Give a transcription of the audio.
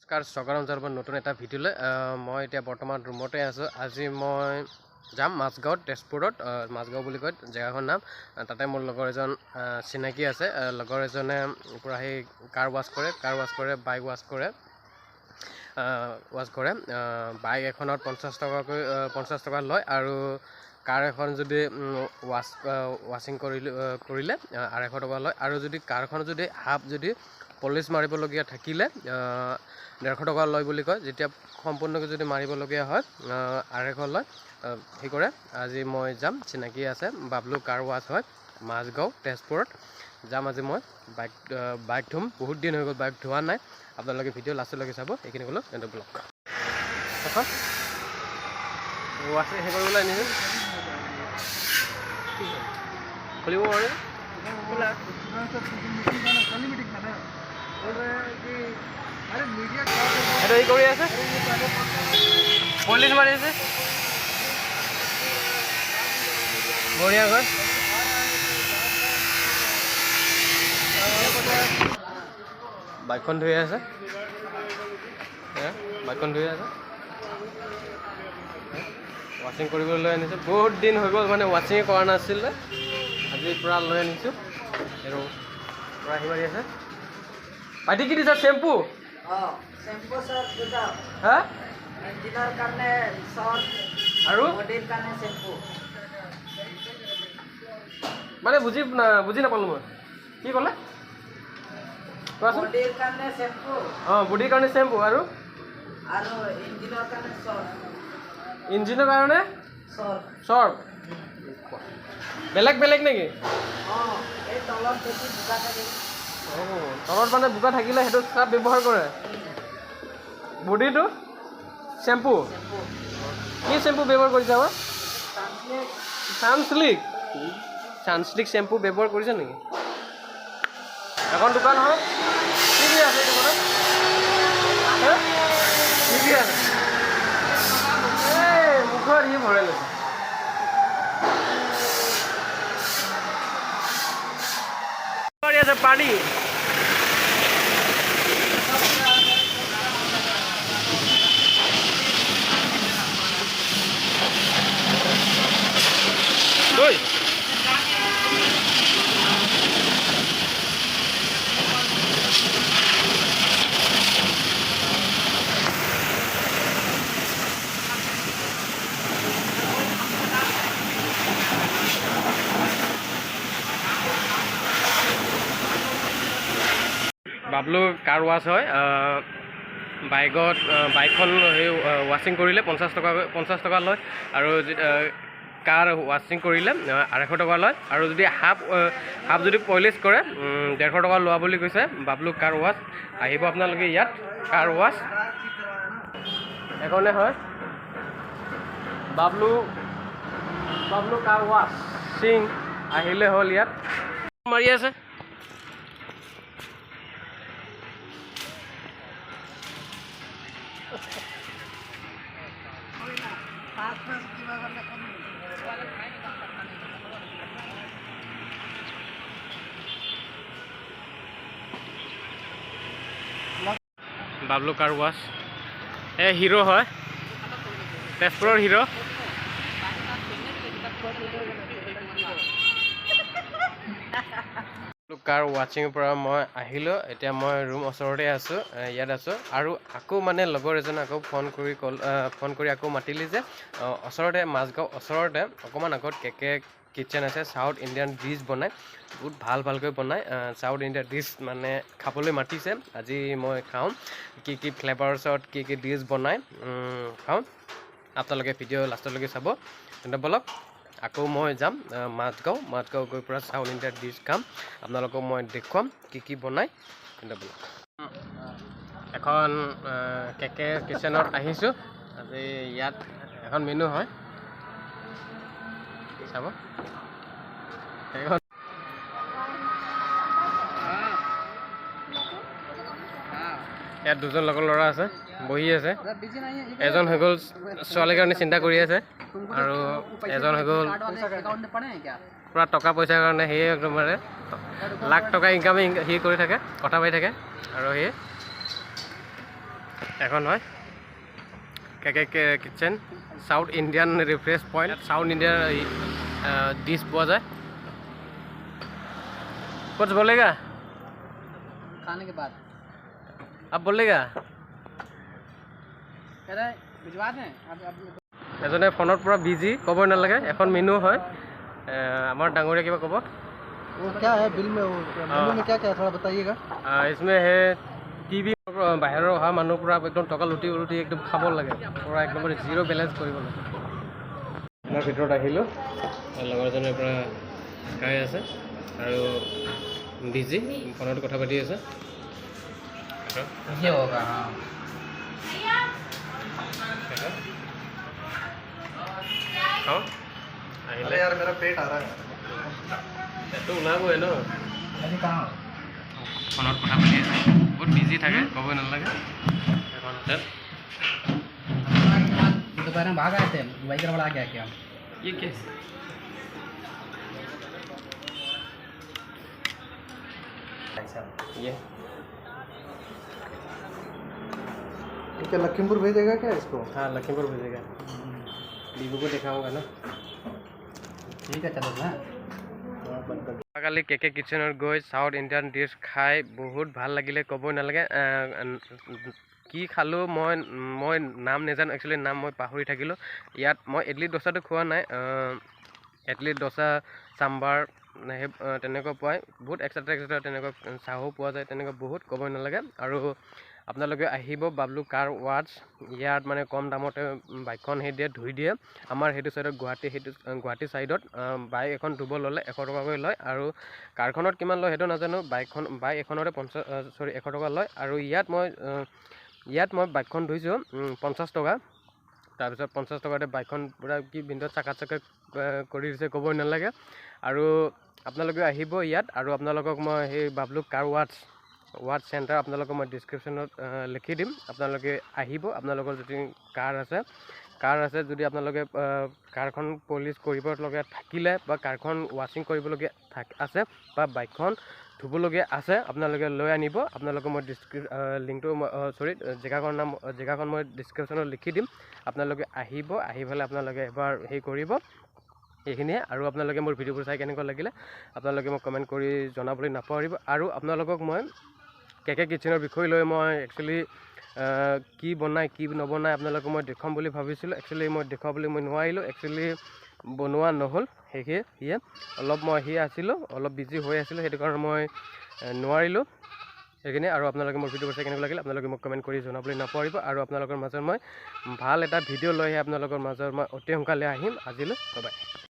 নমস্কাৰ স্বাগতম জনাব নতুন এটা ভিডিঅ'লৈ মই এতিয়া বৰ্তমান ৰুমতে আছোঁ। আজি মই যাম মাছগাঁৱত, তেজপুৰত। মাছগাঁও বুলি কয় জেগাখনৰ নাম। তাতে মোৰ লগৰ এজন চিনাকি আছে। লগৰ এজনে পূৰা সেই কাৰ ৱাছ কৰে, বাইক ৱাছ কৰে। বাইক এখনত 50 টকা লয়, আৰু কাৰ এখন যদি ৱাশ্বিং কৰিলে 250 টকা লয়, আৰু যদি কাৰখন যদি হাফ যদি পলিচ মাৰিবলগীয়া থাকিলে 150 টকা লয় বুলি কয়। যেতিয়া সম্পূৰ্ণকৈ যদি মাৰিবলগীয়া হয় 250 লয়। সেই কৰে। আজি মই যাম, চিনাকি আছে, বাবলু কাৰ ৱাছ হয়, মাজগাঁও তেজপুৰত যাম। আজি মই বাইক ধুম। বহুত দিন হৈ গ'ল বাইক ধোৱা নাই। আপোনালোকে ভিডিঅ' লাষ্টলৈকে চাব। এইখিনি ক'লোঁ এণ্ড ব্লগ। এখন ৱাছ সেই কৰিবলৈ আনিছোঁ, খুলিব পাৰে। সেইটো ই কৰি আছে, পলিচ মাৰি আছে। বঢ়িয়া ঘৰ। বাইকখন ধুই আছে, ৱাশ্বিং কৰিবলৈ আনিছোঁ। বহুত দিন হৈ গ'ল, মানে ৱাশ্বিং কৰা নাছিলে। আজি পূৰা লৈ আনিছোঁ আৰু পূৰা আহি মাৰি আছে। ভাইটি কি দিছা? চেম্পু? হা? আৰু মানে বুজি নাপালোঁ মই। কি ক'লে? কোৱাচোন। বডিৰ কাৰণে চেম্পু, আৰু ইঞ্জিনৰ কাৰণে চৰ্ফ। বেলেগ নেকি? তলত মানে বোকা থাকিলে সেইটো চাৰ্ফ ব্যৱহাৰ কৰে। বডিটো চেম্পু। কি চেম্পু ব্যৱহাৰ কৰিছে? আমাৰ ছানছিল্ক চেম্পু ব্যৱহাৰ কৰিছে নেকি? এখন দোকান হয়। কি কি আছে দোকানত? কি কি আছে? এই মুখত ই ভৰাই লৈছে। আছে পানী। বাবলু কাৰ ৱাছ হয়। বাইকখন সেই ৱাশ্বিং কৰিলে 50 টকা লয়, আৰু কাৰ ৱাশ্বিং কৰিলে 250 টকা লয়, আৰু যদি হাফ যদি পলিচ কৰে 150 টকা লোৱা বুলি কৈছে। বাবলু কাৰ ৱাছ, আহিব আপোনালোকে ইয়াত। কাৰ ৱাছ এখনে হয়, বাবলু কাৰ ৱাশ্বিং। আহিলে হ'ল ইয়াত। মাৰি আছে। বাবলু কাৰ ৱাছ হিৰো হয়, তেজপুৰৰ হিৰো। কাৰ ৱাচিঙৰ পৰা মই আহিলোঁ। এতিয়া মই ৰুম ওচৰতে আছোঁ, ইয়াত আছোঁ। আৰু আকৌ মানে লগৰ এজনে আকৌ ফোন কৰি আকৌ মাতিলি যে ওচৰতে মাজগাঁও ওচৰতে অকণমান আগত কেকে কিটচেন আছে। চাউথ ইণ্ডিয়ান ডিছ বনায়, বহুত ভালকৈ বনায়। চাউথ ইণ্ডিয়ান ডিছ মানে খাবলৈ মাতিছে। আজি মই খাওঁ, কি ফ্লেভাৰ্ছত কি ডিছ বনায় খাওঁ। আপোনালোকে ভিডিঅ' লাষ্টলৈকে চাব। তেন্তে ব'লক, আকৌ মই যাম মাজগাঁও গৈ পৰা চাউথ ইণ্ডিয়ান ডিছ খাম। আপোনালোকক মই দেখুৱাম কি বনায়। তেন্তে ব'লক। এখন কেকে কিটচেনত আহিছোঁ। আজি ইয়াত এখন মেনু হয়, চাব। ইয়াত দুজন লগৰ ল'ৰা আছে, বহি আছে। এজন হৈ গ'ল ছোৱালীৰ কাৰণে চিন্তা কৰি আছে, আৰু এজন হৈ গ'ল পূৰা টকা পইচাৰ কাৰণে। সেয়ে একদম মানে লাখ টকা ইনকামে সি কৰি থাকে, কথা পাতি থাকে। আৰু সেয়ে এখন হয় KK kitchen south Indian refresh point south Indian dish পোৱা যায় कुछ बोलेगा खाने के बाद अब बोलेगा कह रहा है भिजवा दें अब এজনে ফোনৰ পৰা বিজি ক'ব নালাগে এখন মেনু হয় আমাৰ ডাঙৰীয়া কিবা ক'ব वो क्या है बिल में वो मेनू में क्या क्या है थोड़ा बताइएगा इसमें है টিভি বাহিৰৰ অহা মানুহ পৰা একদম টকা লুটি লুটি একদম খাব লাগে পুৰা একদম জিৰ' বেলেঞ্চ কৰিব লাগে আপোনাৰ ভিতৰত আহিলোঁ লগৰজনৰ পৰা খাই আছে আৰু বিজি ফোনত কথা পাতি আছে ये होगा हाँ খাওঁ अरे यार मेरा पेट आ रहा है এইটো ওলাবই ন अभी कहाँ ফোনত কথা পাতি আছে বহুত বিজি থাকে ক'ব নালাগে এখন হোটেল दोपहर में भाग आए थे वही गड़बड़ा गया क्या ये क्या ये क्या लखीमपुर भेजेगा क्या इसको हाँ लखीमपुर भेजेगा बीबू को दिखाऊंगा ना ठीक है चलो ना কালি কেকে কিচেনত গৈ সাউথ ইণ্ডিয়ান ডিছ খাই বহুত ভাল লাগিলে ক'ব নালাগে কি খালোঁ মই নাম নাজানো একচুৱেলি নাম মই পাহৰি থাকিলোঁ ইয়াত মই ইডলি দোচাটো খোৱা নাই ইডলি দোচা চাম্বাৰ সেই তেনেকুৱা পায় বহুত এক্সট্ৰা তেনেকুৱা চাহো পোৱা যায় তেনেকুৱা বহুত ক'ব নালাগে আৰু আপোনালোকে আহিব বাবলু কাৰ ৱাটছ ইয়াত মানে কম দামতে বাইকখন সেই দিয়ে ধুই দিয়ে আমাৰ সেইটো চাইডত গুৱাহাটী চাইডত বাইক এখন ধুব ল'লে 100 টকাকৈ লয় আৰু কাৰখনত কিমান লয় সেইটো নাজানো বাইক এখনতে 100 টকা লয় আৰু ইয়াত মই বাইকখন ধুইছোঁ 50 টকা তাৰপিছত 50 টকাতে বাইকখন পুৰা কি বিন্দত চাকা কৰি দিছে ক'বই নালাগে আৰু আপোনালোকে আহিব ইয়াত আৰু আপোনালোকক মই সেই বাবলু কাৰ ৱাটছ চেণ্টাৰ আপোনালোকক মই ডিছক্ৰিপশ্যনত লিখি দিম আপোনালোকে আহিব আপোনালোকৰ যদি কাৰ আছে যদি আপোনালোকে কাৰখন পলিচ কৰিবলগীয়া থাকিলে বা কাৰখন ৱাশ্বিং কৰিবলগীয়া আছে বা বাইকখন ধুবলগীয়া আছে আপোনালোকে লৈ আনিব আপোনালোকক মই লিংকটো জেগাখন মই ডিছক্ৰিপশ্যনত লিখি দিম আপোনালোকে আহি পেলাই আপোনালোকে এবাৰ হেৰি কৰিব এইখিনিয়ে আৰু আপোনালোকে মোৰ ভিডিঅ'বোৰ চাই কেনেকুৱা লাগিলে আপোনালোকে মোক কমেণ্ট কৰি জনাবলৈ নাপাহৰিব আৰু আপোনালোকক মই কেকে কিচেনৰ বিষয় লৈ মই একচুৱেলি কি বনাই কি নবনাই আপোনালোকক মই দেখুৱাম বুলি ভাবিছিলোঁ একচুৱেলি মই দেখুৱাবলৈ মই নোৱাৰিলোঁ একচুৱেলি বনোৱা নহ'ল সেয়ে অলপ মই আছিলোঁ অলপ বিজি হৈ আছিলোঁ সেইটো কাৰণে মই নোৱাৰিলোঁ সেইখিনি আৰু আপোনালোকে মোৰ ভিডিঅ'বোৰ চাই কেনেকুৱা লাগিলে আপোনালোকে মোক কমেণ্ট কৰি জনাবলৈ নাপাহৰিব আৰু আপোনালোকৰ মাজত মই ভাল এটা ভিডিঅ' লৈহে আপোনালোকৰ মাজত মই অতি সোনকালে আহিম আজিলৈ বাই বাই